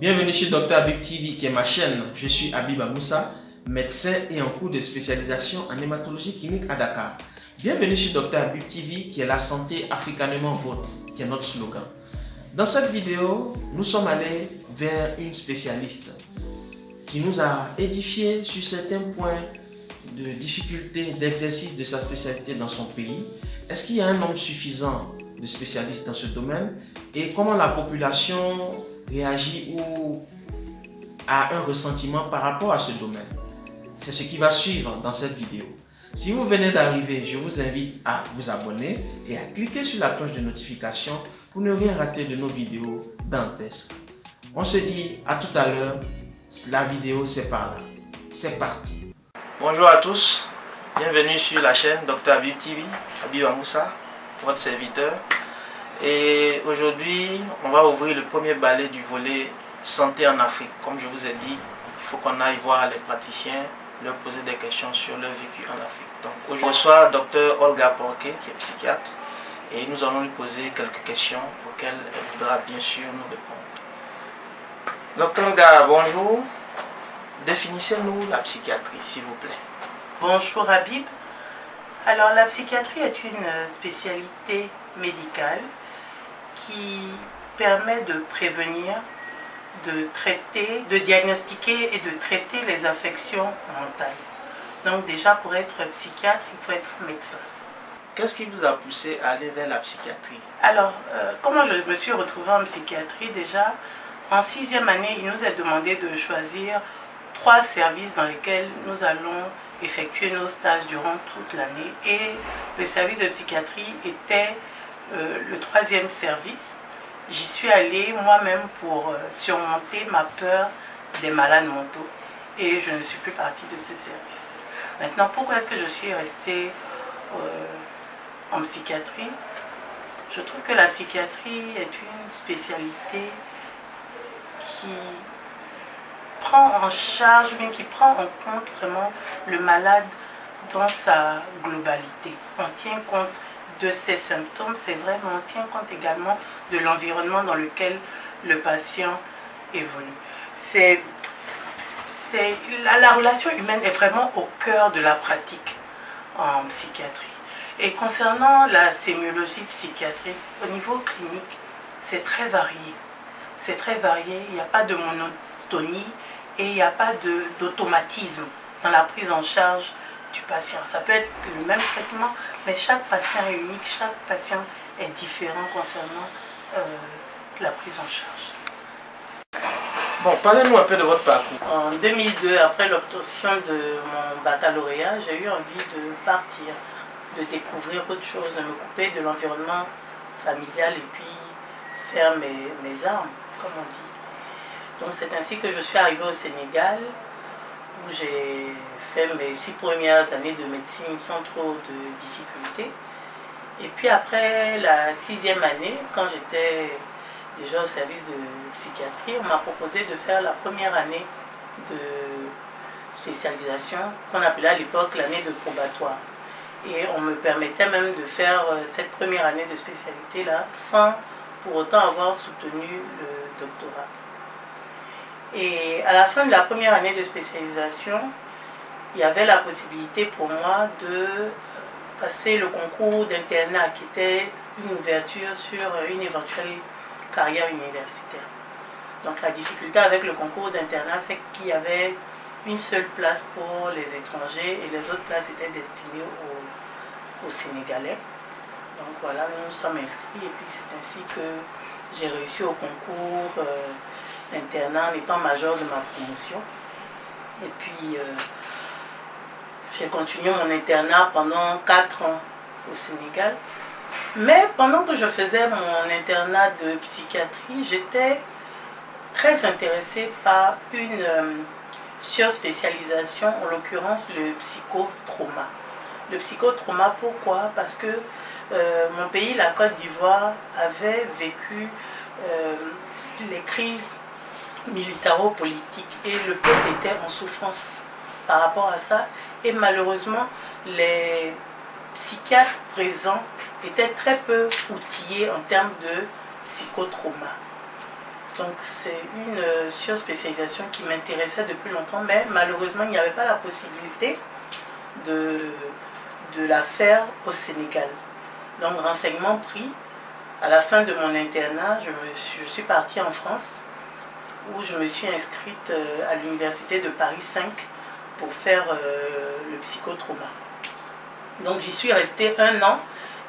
Bienvenue sur Dr Habib TV qui est ma chaîne. Je suis Habib Moussa, médecin et en cours de spécialisation en hématologie clinique à Dakar. Bienvenue sur Dr Habib TV qui est la santé africanement vôtre, qui est notre slogan. Dans cette vidéo, nous sommes allés vers une spécialiste qui nous a édifié sur certains points de difficulté d'exercice de sa spécialité dans son pays. Est-ce qu'il y a un nombre suffisant de spécialistes dans ce domaine et comment la population réagit ou a un ressentiment par rapport à ce domaine? C'est ce qui va suivre dans cette vidéo. Si vous venez d'arriver, je vous invite à vous abonner et à cliquer sur la cloche de notification pour ne rien rater de nos vidéos dantesques. On se dit à tout à l'heure. La vidéo c'est par là. C'est parti. Bonjour à tous. Bienvenue sur la chaîne Dr Habib TV. Habib Moussa, votre serviteur. Et aujourd'hui, on va ouvrir le premier balai du volet santé en Afrique. Comme je vous ai dit, il faut qu'on aille voir les praticiens, leur poser des questions sur leur vécu en Afrique. Donc aujourd'hui, on reçoit Dr Olga Porquet, qui est psychiatre, et nous allons lui poser quelques questions auxquelles elle voudra bien sûr nous répondre. Dr Olga, bonjour. Définissez-nous la psychiatrie, s'il vous plaît. Bonjour Habib. Alors la psychiatrie est une spécialité médicale qui permet de prévenir, de traiter, de diagnostiquer et de traiter les affections mentales. Donc déjà pour être psychiatre, il faut être médecin. Qu'est-ce qui vous a poussé à aller vers la psychiatrie? Alors, comment je me suis retrouvée en psychiatrie? Déjà, en 6e année, il nous est demandé de choisir 3 services dans lesquels nous allons effectuer nos stages durant toute l'année. Et le service de psychiatrie était le 3e service. J'y suis allée moi-même pour surmonter ma peur des malades mentaux. Et je ne suis plus partie de ce service. Maintenant, pourquoi est-ce que je suis restée en psychiatrie? Je trouve que la psychiatrie est une spécialité qui prend en charge, mais qui prend en compte vraiment le malade dans sa globalité. On tient compte de ses symptômes, c'est vrai, mais on tient compte également de l'environnement dans lequel le patient évolue. La relation humaine est vraiment au cœur de la pratique en psychiatrie. Et concernant la sémiologie psychiatrique, au niveau clinique, c'est très varié. C'est très varié, il n'y a pas de monotonie et il n'y a pas d'automatisme dans la prise en charge du patient. Ça peut être le même traitement, mais chaque patient est unique, chaque patient est différent concernant la prise en charge. Bon, parlez-nous un peu de votre parcours. En 2002, après l'obtention de mon baccalauréat, j'ai eu envie de partir, de découvrir autre chose, de me couper de l'environnement familial et puis faire mes armes, comme on dit. Donc c'est ainsi que je suis arrivée au Sénégal, où j'ai fait mes 6 premières années de médecine sans trop de difficultés. Et puis après la 6e année, quand j'étais déjà au service de psychiatrie, on m'a proposé de faire la première année de spécialisation, qu'on appelait à l'époque l'année de probatoire. Et on me permettait même de faire cette première année de spécialité-là sans pour autant avoir soutenu le doctorat. Et à la fin de la première année de spécialisation, il y avait la possibilité pour moi de passer le concours d'internat qui était une ouverture sur une éventuelle carrière universitaire. Donc la difficulté avec le concours d'internat, c'est qu'il y avait une seule place pour les étrangers et les autres places étaient destinées aux Sénégalais. Donc voilà, nous nous sommes inscrits et puis c'est ainsi que j'ai réussi au concours d'internat en étant major de ma promotion. Et puis j'ai continué mon internat pendant 4 ans au Sénégal. Mais pendant que je faisais mon internat de psychiatrie, j'étais très intéressée par une surspécialisation, en l'occurrence le psychotrauma. Le psychotrauma, pourquoi? Parce que mon pays, la Côte d'Ivoire, avait vécu les crises militaro-politiques et le peuple était en souffrance par rapport à ça. Et malheureusement, les psychiatres présents étaient très peu outillés en termes de psychotrauma. Donc c'est une surspécialisation qui m'intéressait depuis longtemps, mais malheureusement il n'y avait pas la possibilité de la faire au Sénégal. Donc renseignement pris, à la fin de mon internat, je suis partie en France, où je me suis inscrite à l'université de Paris 5 pour faire le psychotrauma. Donc j'y suis restée 1 an,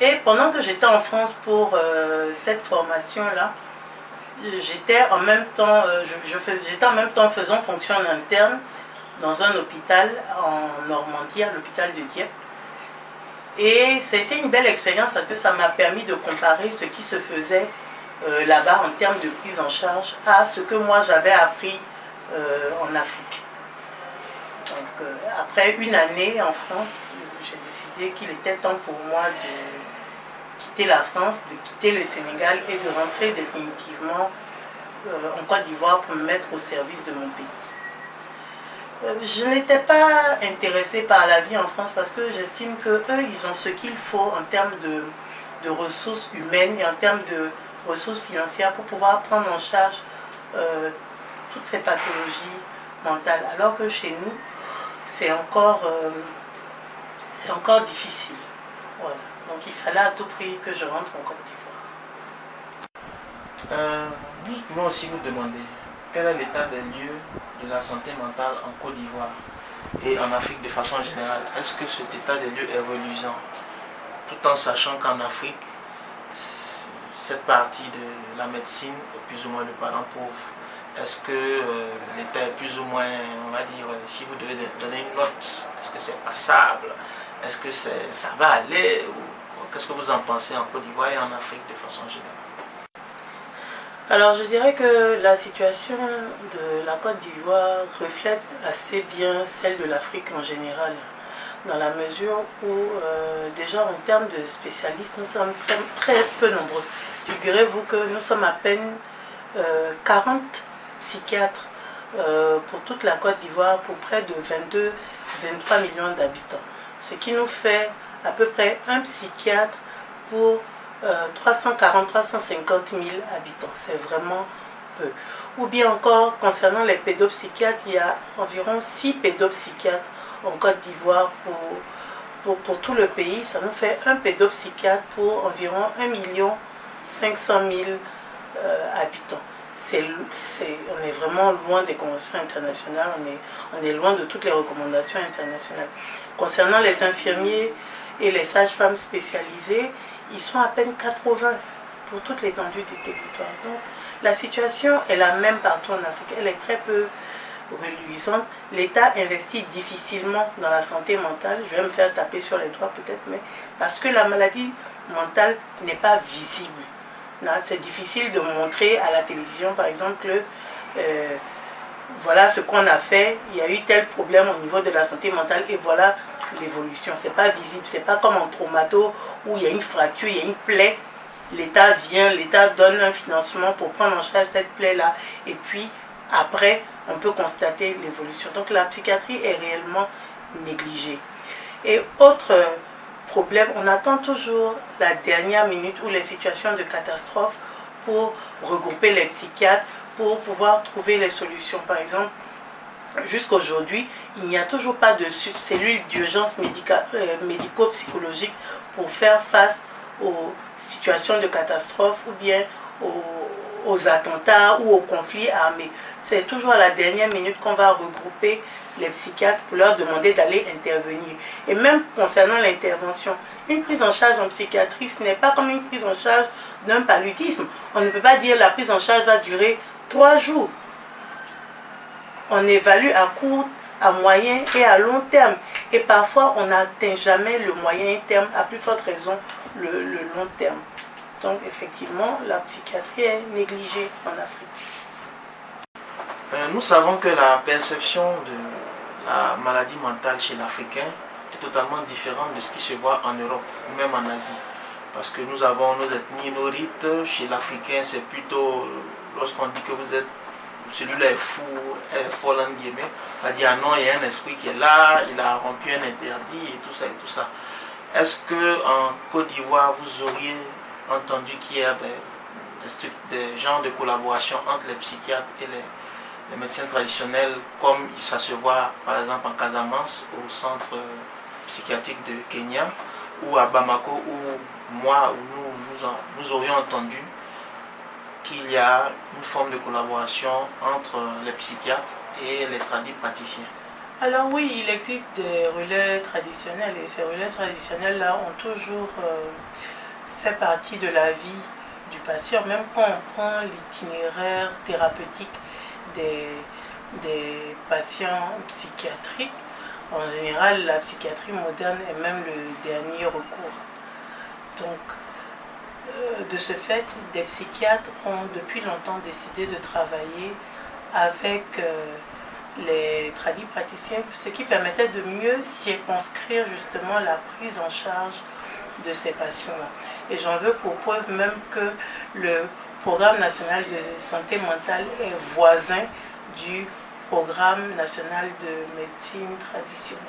et pendant que j'étais en France pour cette formation-là, j'étais en même temps faisant fonction en interne dans un hôpital en Normandie, à l'hôpital de Dieppe. Et c'était une belle expérience parce que ça m'a permis de comparer ce qui se faisait là-bas en termes de prise en charge à ce que moi j'avais appris en Afrique. Donc après 1 année en France, j'ai décidé qu'il était temps pour moi de quitter la France, de quitter le Sénégal et de rentrer définitivement en Côte d'Ivoire pour me mettre au service de mon pays. Je n'étais pas intéressée par la vie en France parce que j'estime qu'eux, ils ont ce qu'il faut en termes de ressources humaines et en termes de ressources financières pour pouvoir prendre en charge toutes ces pathologies mentales. Alors que chez nous, c'est encore difficile. Voilà. Donc il fallait à tout prix que je rentre en Côte d'Ivoire. Nous voulons aussi vous demander quel est l'état des lieux de la santé mentale en Côte d'Ivoire et en Afrique de façon générale. Est-ce que cet état des lieux est reluisant, tout en sachant qu'en Afrique, cette partie de la médecine est plus ou moins le parent pauvre? Est-ce que l'état est plus ou moins, on va dire, si vous devez donner une note, est-ce que c'est passable? Est-ce que ça va aller? Qu'est-ce que vous en pensez en Côte d'Ivoire et en Afrique de façon générale? Alors je dirais que la situation de la Côte d'Ivoire reflète assez bien celle de l'Afrique en général, dans la mesure où déjà en termes de spécialistes, nous sommes très peu nombreux. Figurez-vous que nous sommes à peine 40 psychiatres pour toute la Côte d'Ivoire, pour près de 22-23 millions d'habitants. Ce qui nous fait à peu près un psychiatre pour 340-350 000 habitants, c'est vraiment peu. Ou bien encore, concernant les pédopsychiatres, il y a environ 6 pédopsychiatres en Côte d'Ivoire pour tout le pays. Ça nous fait un pédopsychiatre pour environ 1 500 000 habitants. On est vraiment loin des conventions internationales, on est loin de toutes les recommandations internationales. Concernant les infirmiers et les sages-femmes spécialisées, ils sont à peine 80 pour toute l'étendue du territoire. Donc la situation est la même partout en Afrique. Elle est très peu reluisante. L'État investit difficilement dans la santé mentale. Je vais me faire taper sur les doigts peut-être, mais parce que la maladie mentale n'est pas visible. C'est difficile de montrer à la télévision, par exemple, voilà ce qu'on a fait, il y a eu tel problème au niveau de la santé mentale et voilà l'évolution. C'est pas visible, c'est pas comme en traumato où il y a une fracture, il y a une plaie. L'État vient, l'État donne un financement pour prendre en charge cette plaie-là et puis après on peut constater l'évolution. Donc la psychiatrie est réellement négligée. Et autre problème, on attend toujours la dernière minute ou les situations de catastrophe pour regrouper les psychiatres, pour pouvoir trouver les solutions. Par exemple, jusqu'aujourd'hui, il n'y a toujours pas de cellule d'urgence médico-psychologique pour faire face aux situations de catastrophe ou bien aux attentats ou aux conflits armés. C'est toujours à la dernière minute qu'on va regrouper les psychiatres pour leur demander d'aller intervenir. Et même concernant l'intervention, une prise en charge en psychiatrie, ce n'est pas comme une prise en charge d'un paludisme. On ne peut pas dire la prise en charge va durer 3 jours. On évalue à court, à moyen et à long terme. Et parfois, on n'atteint jamais le moyen terme, à plus forte raison le long terme. Donc, effectivement, la psychiatrie est négligée en Afrique. Nous savons que la perception de la maladie mentale chez l'Africain est totalement différente de ce qui se voit en Europe ou même en Asie. Parce que nous avons nos ethnies, nos rites. Chez l'Africain, c'est plutôt lorsqu'on dit que vous êtes celui-là est fou, elle est folle en guillemets, on va dire ah non, il y a un esprit qui est là, il a rompu un interdit et tout ça et tout ça. Est-ce que en Côte d'Ivoire vous auriez entendu qu'il y a des des genres de collaboration entre les psychiatres et les médecins traditionnels, comme ça se voit par exemple en Casamance, au centre psychiatrique de Kenya, ou à Bamako, où moi ou nous aurions entendu qu'il y a une forme de collaboration entre les psychiatres et les praticiens. Alors oui, il existe des relais traditionnels et ces relais traditionnels-là ont toujours fait partie de la vie du patient, même quand on prend l'itinéraire thérapeutique des patients psychiatriques. En général, la psychiatrie moderne est même le dernier recours. Donc, de ce fait, des psychiatres ont depuis longtemps décidé de travailler avec les praticiens, ce qui permettait de mieux circonscrire justement la prise en charge de ces patients-là. Et j'en veux pour preuve même que le programme national de santé mentale est voisin du programme national de médecine traditionnelle.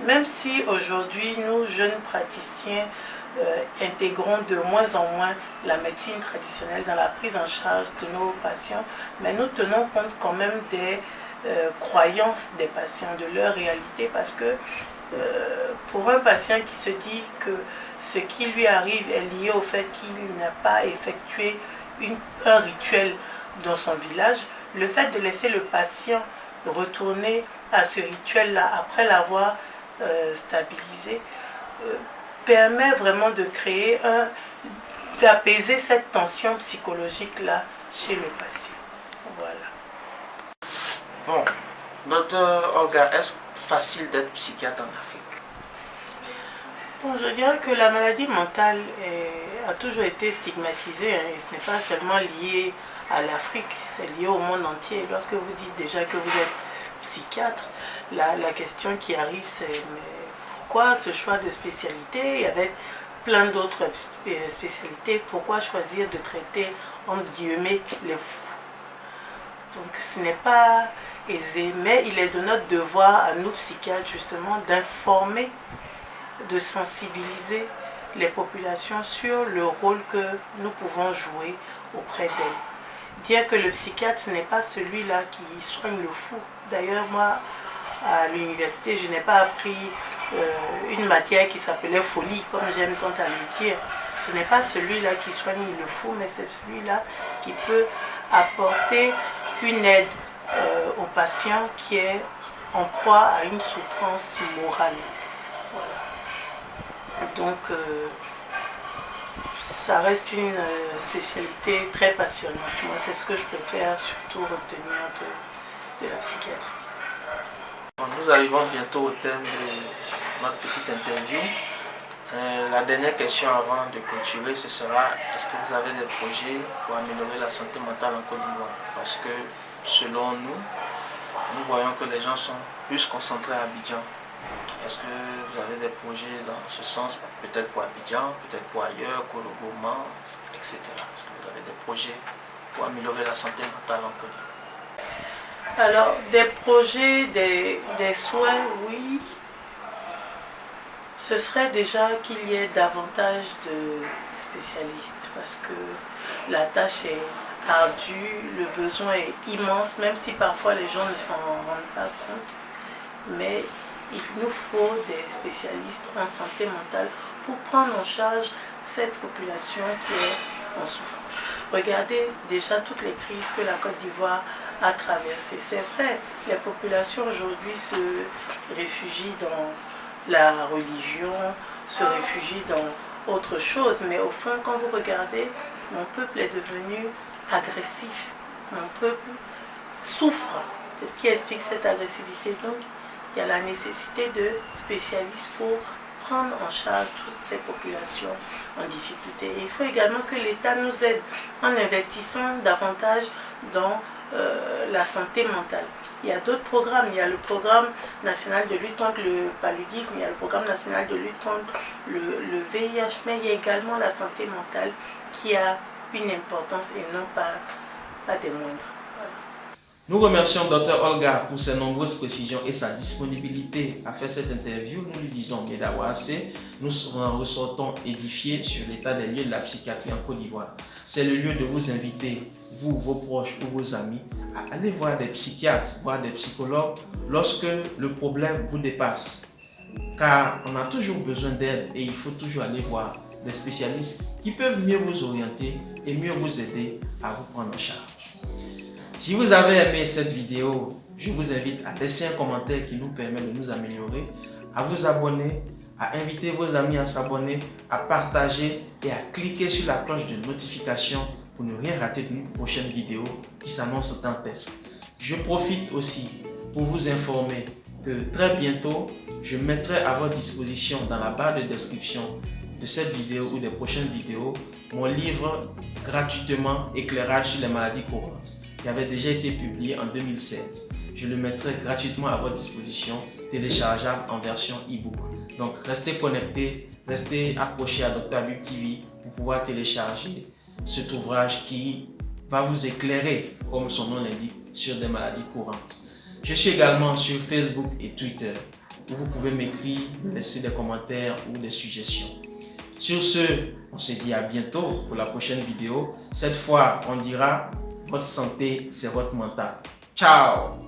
Même si aujourd'hui, nous, jeunes praticiens, intégrons de moins en moins la médecine traditionnelle dans la prise en charge de nos patients, mais nous tenons compte quand même des croyances des patients, de leur réalité, parce que pour un patient qui se dit que ce qui lui arrive est lié au fait qu'il n'a pas effectué un rituel dans son village, le fait de laisser le patient retourner à ce rituel-là après l'avoir stabilisé permet vraiment de créer d'apaiser cette tension psychologique-là chez le patient. Voilà. Bon, docteur Olga, est-ce facile d'être psychiatre en Afrique? Bon, je dirais que la maladie mentale a toujours été stigmatisée, hein, et ce n'est pas seulement lié à l'Afrique, c'est lié au monde entier. Lorsque vous dites déjà que vous êtes psychiatre, la question qui arrive, c'est pourquoi ce choix de spécialité? Il y avait plein d'autres spécialités, pourquoi choisir de traiter, entre guillemets, les fous? Donc ce n'est pas aisé, mais il est de notre devoir à nous psychiatres justement d'informer, de sensibiliser les populations sur le rôle que nous pouvons jouer auprès d'elles. Dire que le psychiatre, ce n'est pas celui-là qui soigne le fou. D'ailleurs, moi, à l'université, je n'ai pas appris une matière qui s'appelait folie, comme j'aime tant à le dire. Ce n'est pas celui-là qui soigne le fou, mais c'est celui-là qui peut apporter une aide au patient qui est en proie à une souffrance morale. Voilà. Donc, ça reste une spécialité très passionnante. Moi, c'est ce que je préfère surtout retenir de la psychiatrie. Nous arrivons bientôt au thème de notre petite interview. La dernière question avant de clôturer, ce sera: est-ce que vous avez des projets pour améliorer la santé mentale en Côte d'Ivoire? Parce que selon nous, nous voyons que les gens sont plus concentrés à Abidjan. Est-ce que vous avez des projets dans ce sens, peut-être pour Abidjan, peut-être pour ailleurs, Kologoma, etc. Est-ce que vous avez des projets pour améliorer la santé mentale en Côte d'Ivoire? Alors, des projets, des souhaits, oui. Ce serait déjà qu'il y ait davantage de spécialistes parce que la tâche est ardue, le besoin est immense, même si parfois les gens ne s'en rendent pas compte. Mais il nous faut des spécialistes en santé mentale pour prendre en charge cette population qui est en souffrance. Regardez déjà toutes les crises que la Côte d'Ivoire a traversées. C'est vrai, les populations aujourd'hui se réfugient dans la religion, se réfugient dans autre chose, mais au fond, quand vous regardez, mon peuple est devenu agressif, mon peuple souffre. C'est ce qui explique cette agressivité. Donc, il y a la nécessité de spécialistes pour prendre en charge toutes ces populations en difficulté. Et il faut également que l'État nous aide en investissant davantage dans la santé mentale. Il y a d'autres programmes, il y a le programme national de lutte contre le paludisme, il y a le programme national de lutte contre le VIH, mais il y a également la santé mentale qui a une importance et non pas des moindres. Voilà. Nous remercions Dr Olga pour ses nombreuses précisions et sa disponibilité à faire cette interview. Nous lui disons Medawase. Nous en ressortons édifiés sur l'état des lieux de la psychiatrie en Côte d'Ivoire. C'est le lieu de vous inviter, vous, vos proches ou vos amis, à aller voir des psychiatres, voir des psychologues lorsque le problème vous dépasse. Car on a toujours besoin d'aide et il faut toujours aller voir des spécialistes qui peuvent mieux vous orienter et mieux vous aider à vous prendre en charge. Si vous avez aimé cette vidéo, je vous invite à laisser un commentaire qui nous permet de nous améliorer, à vous abonner, à inviter vos amis à s'abonner, à partager et à cliquer sur la cloche de notification pour ne rien rater de nos prochaines vidéos qui s'annoncent dantesques. Je profite aussi pour vous informer que très bientôt, je mettrai à votre disposition dans la barre de description de cette vidéo ou des prochaines vidéos mon livre gratuitement Éclairage sur les maladies courantes qui avait déjà été publié en 2016. Je le mettrai gratuitement à votre disposition, téléchargeable en version e-book. Donc restez connectés, restez accrochés à Dr Habib TV pour pouvoir télécharger cet ouvrage qui va vous éclairer, comme son nom l'indique, sur des maladies courantes. Je suis également sur Facebook et Twitter où vous pouvez m'écrire, me laisser des commentaires ou des suggestions. Sur ce, on se dit à bientôt pour la prochaine vidéo. Cette fois, on dira votre santé, c'est votre mental. Ciao!